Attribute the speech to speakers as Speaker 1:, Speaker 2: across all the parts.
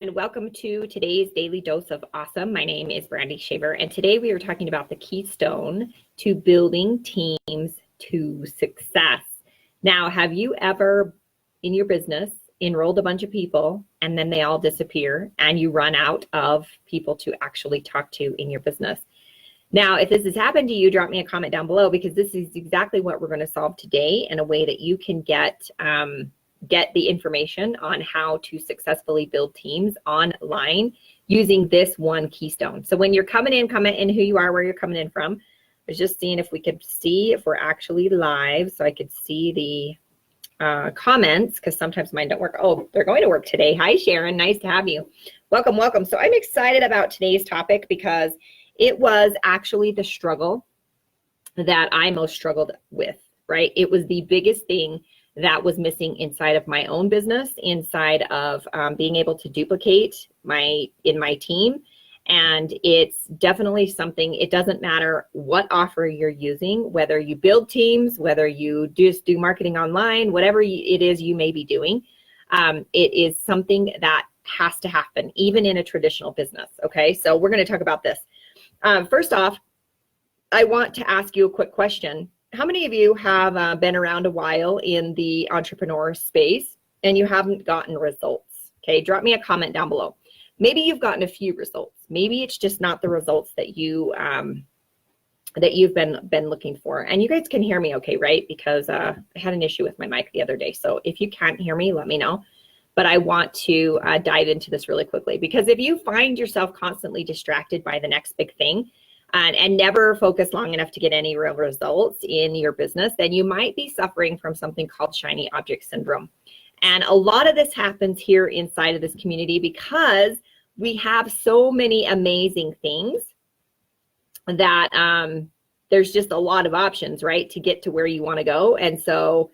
Speaker 1: And welcome to today's Daily Dose of Awesome. My name is Brandy Shaver, and today we are talking about the keystone to building teams to success. Now, have you ever in your business enrolled a bunch of people and then they all disappear and you run out of people to actually talk to in your business? Now, if this has happened to you, drop me a comment down below, because this is exactly what we're going to solve today in a way that you can get the information on how to successfully build teams online using this one keystone. So when you're coming in, comment in who you are, where you're coming in from. I was just seeing if we could see if we're actually live so I could see the comments, because sometimes mine don't work. Oh, they're going to work today. Hi, Sharon. Nice to have you. Welcome, welcome. So I'm excited about today's topic because it was actually the struggle that I most struggled with, right? It was the biggest thing that was missing inside of my own business, inside of being able to duplicate in my team. And it's definitely something, it doesn't matter what offer you're using, whether you build teams, whether you just do marketing online, whatever it is you may be doing, it is something that has to happen, even in a traditional business. Okay, so we're going to talk about this. First off, I want to ask you a quick question. How many of you have been around a while in the entrepreneur space and you haven't gotten results? Okay, drop me a comment down below. Maybe you've gotten a few results. Maybe it's just not the results that you've been looking for. And you guys can hear me okay, right? Because I had an issue with my mic the other day. So if you can't hear me, let me know. But I want to dive into this really quickly, because if you find yourself constantly distracted by the next big thing, and never focus long enough to get any real results in your business, then you might be suffering from something called shiny object syndrome. And a lot of this happens here inside of this community because we have so many amazing things that there's just a lot of options, right, to get to where you want to go. And so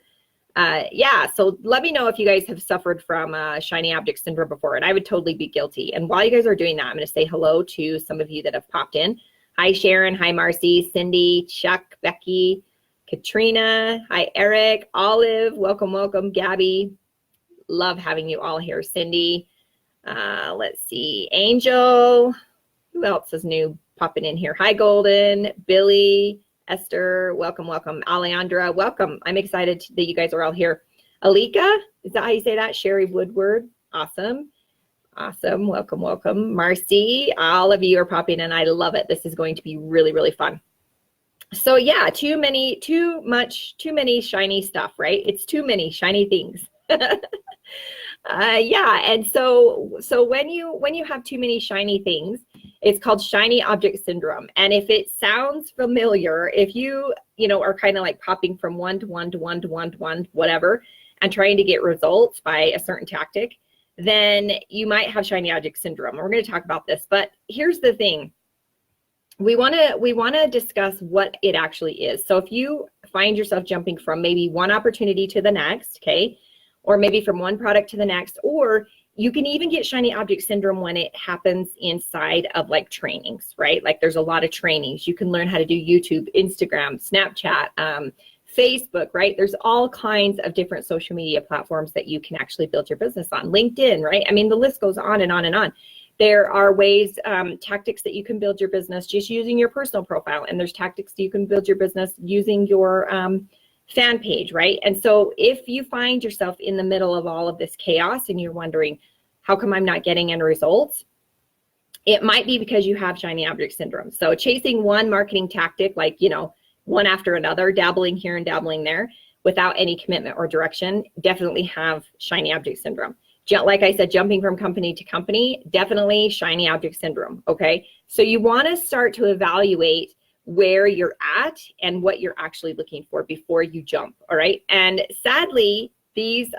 Speaker 1: yeah, so let me know if you guys have suffered from shiny object syndrome before, and I would totally be guilty. And while you guys are doing that, I'm going to say hello to some of you that have popped in. Hi, Sharon. Hi, Marcy, Cindy, Chuck, Becky, Katrina. Hi, Eric, Olive. Welcome, welcome. Gabby. Love having you all here. Cindy. Let's see. Angel. Who else is new popping in here? Hi, Golden. Billy. Esther. Welcome, welcome. Alejandra. Welcome. I'm excited that you guys are all here. Alika. Is that how you say that? Sherry Woodward. Awesome. Awesome. Welcome, welcome. Marcy, all of you are popping in. I love it. This is going to be really, really fun. So yeah, too many shiny stuff, right? It's too many shiny things. Yeah, and so when you have too many shiny things, it's called shiny object syndrome. And if it sounds familiar, if you are kind of like popping from one to one to one to one to one, whatever, and trying to get results by a certain tactic, then you might have shiny object syndrome. We're going to talk about this, but here's the thing. We want to discuss what it actually is. So if you find yourself jumping from maybe one opportunity to the next, okay, or maybe from one product to the next, or you can even get shiny object syndrome when it happens inside of like trainings, right? Like there's a lot of trainings. You can learn how to do YouTube, Instagram, Snapchat, Facebook, right? There's all kinds of different social media platforms that you can actually build your business on. LinkedIn, right? I mean, the list goes on and on and on. There are ways, tactics that you can build your business just using your personal profile. And there's tactics that you can build your business using your fan page, right? And so if you find yourself in the middle of all of this chaos and you're wondering, how come I'm not getting any results? It might be because you have shiny object syndrome. So chasing one marketing tactic, like, one after another, dabbling here and dabbling there without any commitment or direction, definitely have shiny object syndrome. Like I said, jumping from company to company, definitely shiny object syndrome, okay? So you wanna start to evaluate where you're at and what you're actually looking for before you jump, all right? And sadly, this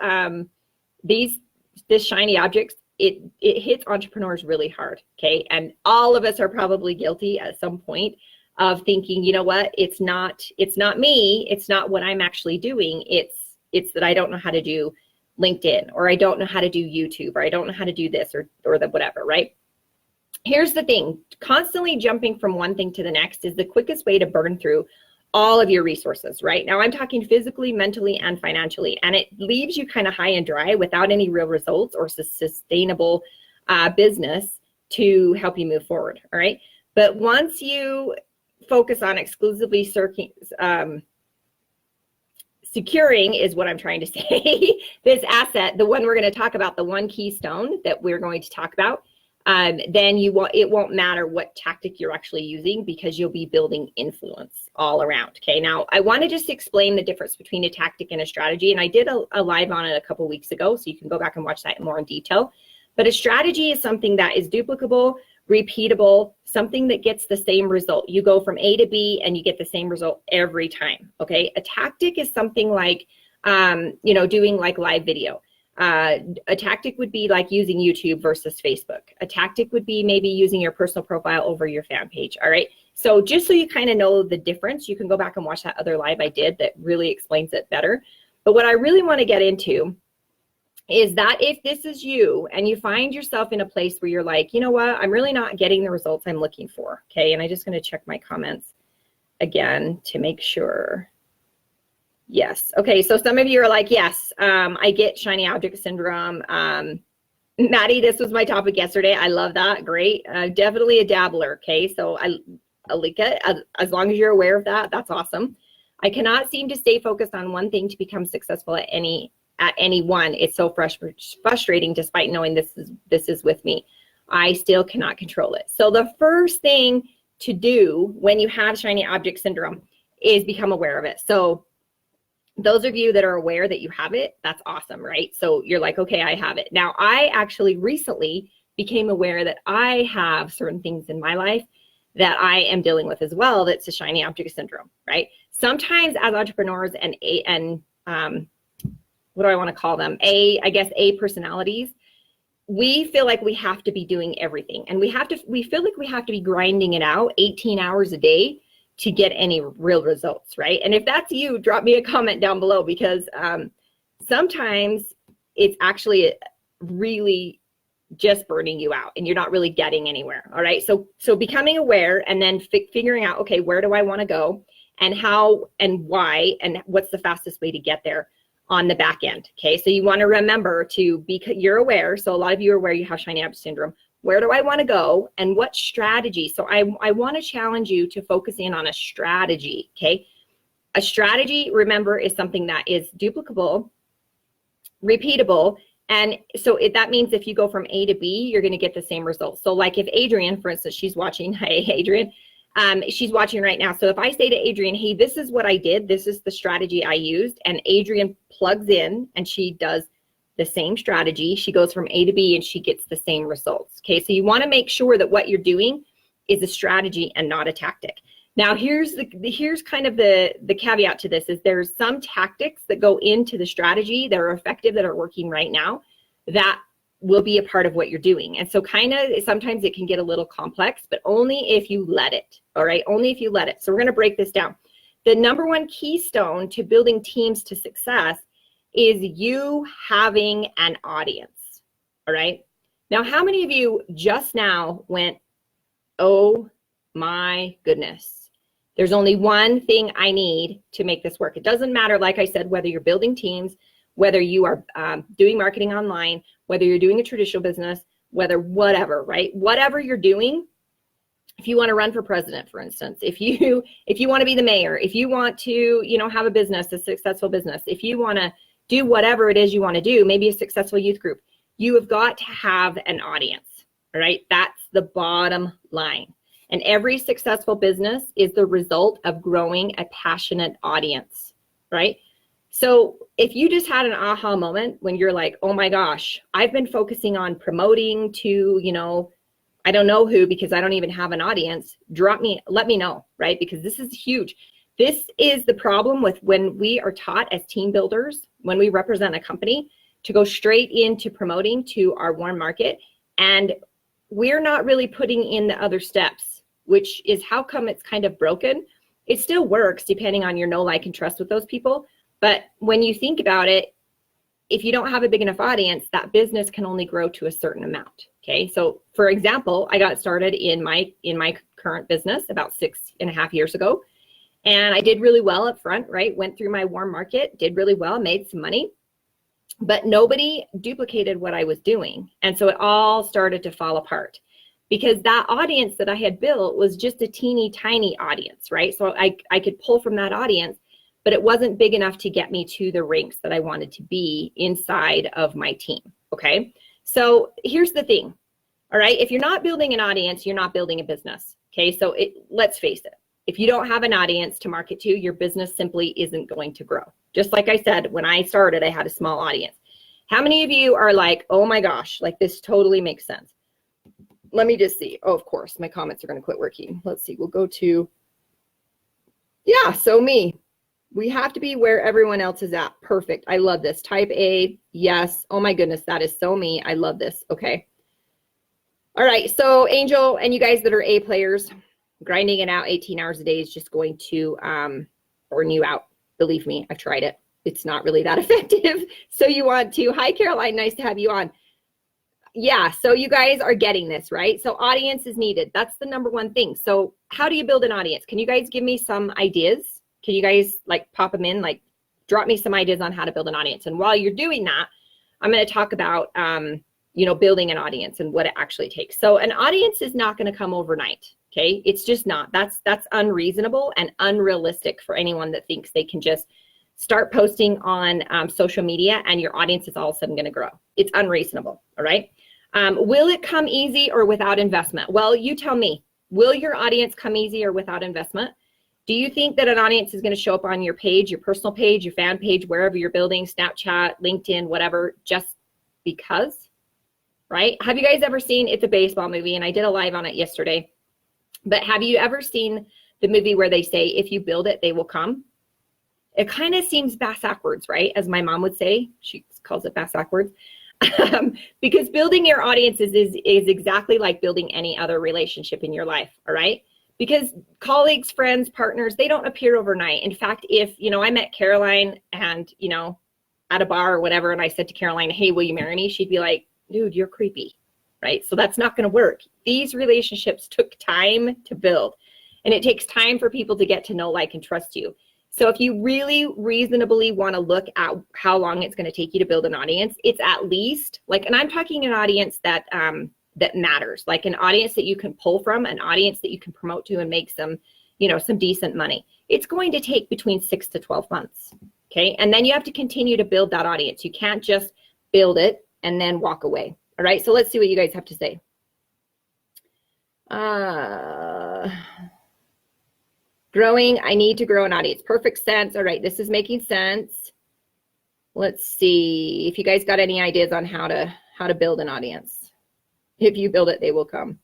Speaker 1: shiny objects, it hits entrepreneurs really hard, okay? And all of us are probably guilty at some point of thinking, you know what, it's not me, it's not what I'm actually doing, it's that I don't know how to do LinkedIn, or I don't know how to do YouTube, or I don't know how to do this or the whatever, right? Here's the thing, constantly jumping from one thing to the next is the quickest way to burn through all of your resources, right? Now I'm talking physically, mentally, and financially, and it leaves you kind of high and dry without any real results or sustainable business to help you move forward. All right. But once you focus on exclusively securing is what I'm trying to say, this asset, the one we're going to talk about, the one keystone that we're going to talk about, then it won't matter what tactic you're actually using, because you'll be building influence all around. Okay, now I want to just explain the difference between a tactic and a strategy, and I did a live on it a couple weeks ago, so you can go back and watch that more in detail. But a strategy is something that is duplicable, repeatable, something that gets the same result. You go from A to B and you get the same result every time. Okay, a tactic is something like doing like live video. A tactic would be like using YouTube versus Facebook. A tactic would be maybe using your personal profile over your fan page. All right, so just so you kind of know the difference, you can go back and watch that other live I did that really explains it better. But what I really want to get into is that if this is you and you find yourself in a place where you're like, you know what, I'm really not getting the results I'm looking for. Okay, and I'm just going to check my comments again to make sure. Yes. Okay, so some of you are like, yes, I get shiny object syndrome. Maddie, this was my topic yesterday. I love that. Great. Definitely a dabbler. Okay, so I like it. As long as you're aware of that, that's awesome. I cannot seem to stay focused on one thing to become successful at any one. It's so frustrating despite knowing this is with me. I still cannot control it. So the first thing to do when you have shiny object syndrome is become aware of it. So those of you that are aware that you have it, that's awesome, right? So you're like, okay, I have it. Now, I actually recently became aware that I have certain things in my life that I am dealing with as well. That's a shiny object syndrome, right? Sometimes as entrepreneurs and what do I want to call them? I guess A personalities, we feel like we have to be doing everything, and we feel like we have to be grinding it out 18 hours a day to get any real results, right? And if that's you, drop me a comment down below, because sometimes it's actually really just burning you out and you're not really getting anywhere. All right, so becoming aware and then figuring out, okay, where do I want to go, and how and why, and what's the fastest way to get there on the back end. Okay, so you want to remember to be, you're aware, so a lot of you are aware you have shiny object syndrome. Where do I want to go, and what strategy? So I want to challenge you to focus in on a strategy. Okay, a strategy, remember, is something that is duplicable, repeatable, and so that means if you go from A to B, you're going to get the same results. So like if Adrienne, for instance, she's watching. Hey, Adrienne. She's watching right now. So if I say to Adrienne, hey, this is what I did, this is the strategy I used, and Adrienne plugs in and she does the same strategy, she goes from A to B and she gets the same results. Okay, so you want to make sure that what you're doing is a strategy and not a tactic. Now here's kind of the caveat to this, is there's some tactics that go into the strategy that are effective, that are working right now, that will be a part of what you're doing. And so kind of sometimes it can get a little complex, but only if you let it. All right, only if you let it. So we're going to break this down. The number one keystone to building teams to success is you having an audience. All right, now how many of you just now went, oh my goodness, there's only one thing I need to make this work? It doesn't matter, like I said, whether you're building teams, whether you are doing marketing online, whether you're doing a traditional business, whether whatever, right? Whatever you're doing, if you want to run for president, for instance, if you want to be the mayor, if you want to, have a business, a successful business, if you want to do whatever it is you want to do, maybe a successful youth group, you have got to have an audience, all right? That's the bottom line. And every successful business is the result of growing a passionate audience, right? So if you just had an aha moment when you're like, oh my gosh, I've been focusing on promoting to, I don't know who, because I don't even have an audience, let me know, right? Because this is huge. This is the problem with when we are taught as team builders, when we represent a company, to go straight into promoting to our warm market. And we're not really putting in the other steps, which is how come it's kind of broken. It still works depending on your know, like, and trust with those people. But when you think about it, if you don't have a big enough audience, that business can only grow to a certain amount. Okay, so for example, I got started in my current business about 6.5 years ago, and I did really well up front, right? Went through my warm market, did really well, made some money. but nobody duplicated what I was doing. And so it all started to fall apart because that audience that I had built was just a teeny tiny audience, right? So I could pull from that audience, but it wasn't big enough to get me to the ranks that I wanted to be inside of my team, okay? So here's the thing, all right? If you're not building an audience, you're not building a business, okay? So let's face it. If you don't have an audience to market to, your business simply isn't going to grow. Just like I said, when I started, I had a small audience. How many of you are like, oh my gosh, like this totally makes sense? Let me just see. Oh, of course, my comments are going to quit working. Let's see. We'll go to, yeah, so me. We have to be where everyone else is at. Perfect. I love this. Type A, yes. Oh my goodness, that is so me. I love this. Okay. All right. So Angel and you guys that are A players, grinding it out 18 hours a day is just going to burn you out. Believe me, I've tried it. It's not really that effective. So you want to, hi Caroline, nice to have you on. Yeah, so you guys are getting this, right? So audience is needed. That's the number one thing. So how do you build an audience? Can you guys give me some ideas? Can you guys like pop them in, like drop me some ideas on how to build an audience? And while you're doing that, I'm going to talk about, building an audience and what it actually takes. So an audience is not going to come overnight. Okay, it's just not. That's unreasonable and unrealistic for anyone that thinks they can just start posting on social media and your audience is all of a sudden going to grow. It's unreasonable. All right. Will it come easy or without investment? Well, you tell me. Will your audience come easy or without investment? Do you think that an audience is going to show up on your page, your personal page, your fan page, wherever you're building, Snapchat, LinkedIn, whatever, just because? Right? Have you guys ever seen It's a Baseball Movie? And I did a live on it yesterday. But have you ever seen the movie where they say, if you build it, they will come? It kind of seems bass-backwards, right? As my mom would say, she calls it bass-backwards. Because building your audiences is exactly like building any other relationship in your life, all right? Because colleagues, friends, partners, they don't appear overnight. In fact, if, I met Caroline and, at a bar or whatever, and I said to Caroline, hey, will you marry me? She'd be like, dude, you're creepy. Right? So that's not going to work. These relationships took time to build, and it takes time for people to get to know, like, and trust you. So if you really reasonably want to look at how long it's going to take you to build an audience, it's at least and I'm talking an audience that matters, like an audience that you can pull from, an audience that you can promote to and make some decent money. It's going to take between 6 to 12 months. Okay. And then you have to continue to build that audience. You can't just build it and then walk away. All right, so let's see what you guys have to say. Growing, I need to grow an audience. Perfect sense. All right, this is making sense. Let's see if you guys got any ideas on how to build an audience. If you build it, they will come.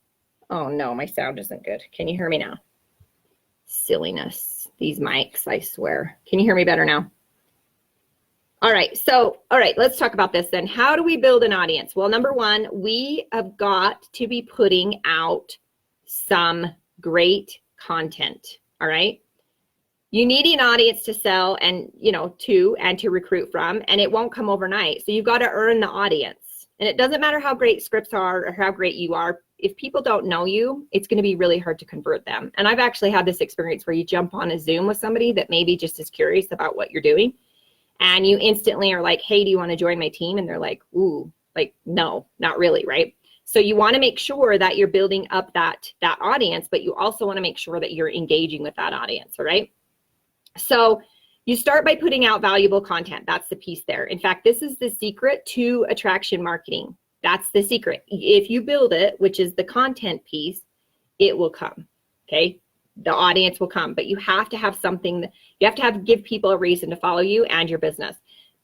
Speaker 1: Oh no, my sound isn't good. Can you hear me now? Silliness. These mics, I swear. Can you hear me better now? All right, let's talk about this then. How do we build an audience? Well, number one, we have got to be putting out some great content, all right? You need an audience to sell and, to recruit from, and it won't come overnight. So you've got to earn the audience. And it doesn't matter how great scripts are or how great you are. If people don't know you, it's going to be really hard to convert them. And I've actually had this experience where you jump on a Zoom with somebody that maybe just is curious about what you're doing. And you instantly are like, hey, do you want to join my team? And they're like, ooh, no, not really, right? So you want to make sure that you're building up that audience, but you also want to make sure that you're engaging with that audience, all right? So you start by putting out valuable content. That's the piece there. In fact, this is the secret to attraction marketing. That's the secret. If you build it, which is the content piece, it will come, okay? The audience will come, but you have to have something, give people a reason to follow you and your business.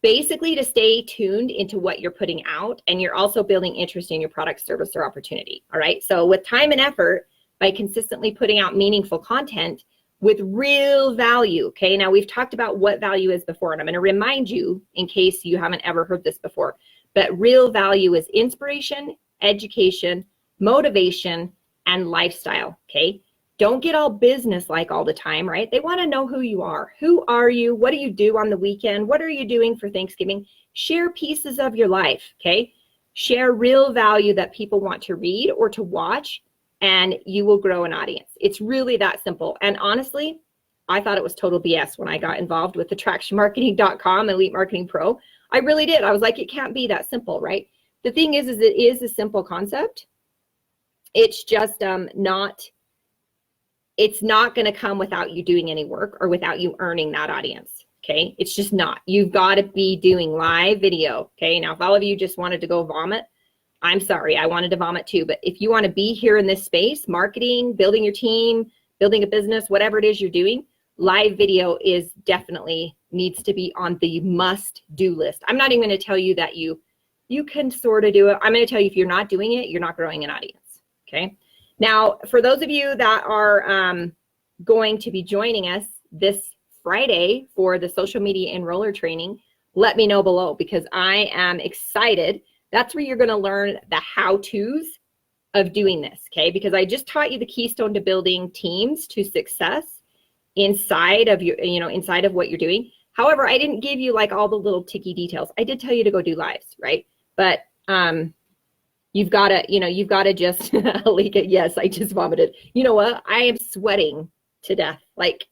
Speaker 1: Basically to stay tuned into what you're putting out, and you're also building interest in your product, service, or opportunity, all right? So with time and effort, by consistently putting out meaningful content with real value, okay? Now we've talked about what value is before, and I'm gonna remind you in case you haven't ever heard this before, but real value is inspiration, education, motivation, and lifestyle, okay? Don't get all business-like all the time, right? They want to know who you are. Who are you? What do you do on the weekend? What are you doing for Thanksgiving? Share pieces of your life, okay? Share real value that people want to read or to watch, and you will grow an audience. It's really that simple. And honestly, I thought it was total BS when I got involved with attractionmarketing.com, Elite Marketing Pro. I really did. I was like, it can't be that simple, right? The thing is it is a simple concept. It's just it's not going to come without you doing any work or without you earning that audience. Okay. It's just not. You've got to be doing live video. Okay. Now, if all of you just wanted to go vomit, I'm sorry. I wanted to vomit too. But if you want to be here in this space, marketing, building your team, building a business, whatever it is you're doing, live video is definitely needs to be on the must-do list. I'm not even going to tell you that you can sort of do it. I'm going to tell you if you're not doing it, you're not growing an audience. Okay. Now, for those of you that are going to be joining us this Friday for the social media enroller training, let me know below because I am excited. That's where you're going to learn the how-tos of doing this, okay? Because I just taught you the keystone to building teams to success inside of your, inside of what you're doing. However, I didn't give you like all the little ticky details. I did tell you to go do lives, right? But you've got to just leak it. Yes, I just vomited. You know what? I am sweating to death, like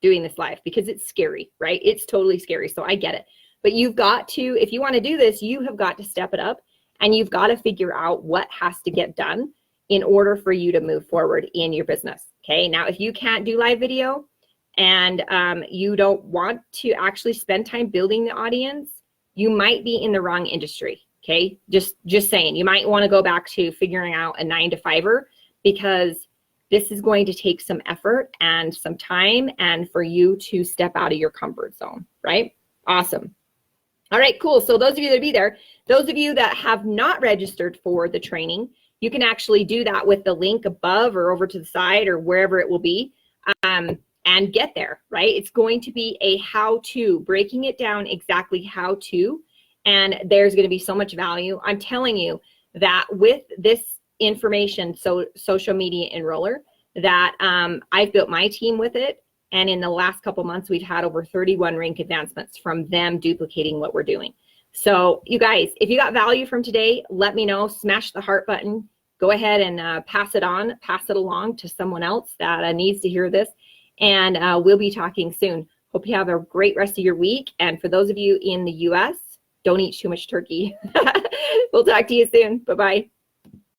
Speaker 1: doing this live because it's scary, right? It's totally scary. So I get it. But you've got to, if you want to do this, you have got to step it up and you've got to figure out what has to get done in order for you to move forward in your business. Okay. Now, if you can't do live video and you don't want to actually spend time building the audience, you might be in the wrong industry. Okay. Just saying, you might want to go back to figuring out a 9-to-5er because this is going to take some effort and some time and for you to step out of your comfort zone, right? Awesome. All right, cool. So those of you that be there, those of you that have not registered for the training, you can actually do that with the link above or over to the side or wherever it will be and get there, right? It's going to be a how-to, breaking it down exactly how to, and there's going to be so much value. I'm telling you that with this information, so social media enroller, that I've built my team with it. And in the last couple months, we've had over 31 rank advancements from them duplicating what we're doing. So you guys, if you got value from today, let me know, smash the heart button, go ahead and pass it along to someone else that needs to hear this. And we'll be talking soon. Hope you have a great rest of your week. And for those of you in the US, don't eat too much turkey. We'll talk to you soon. Bye-bye.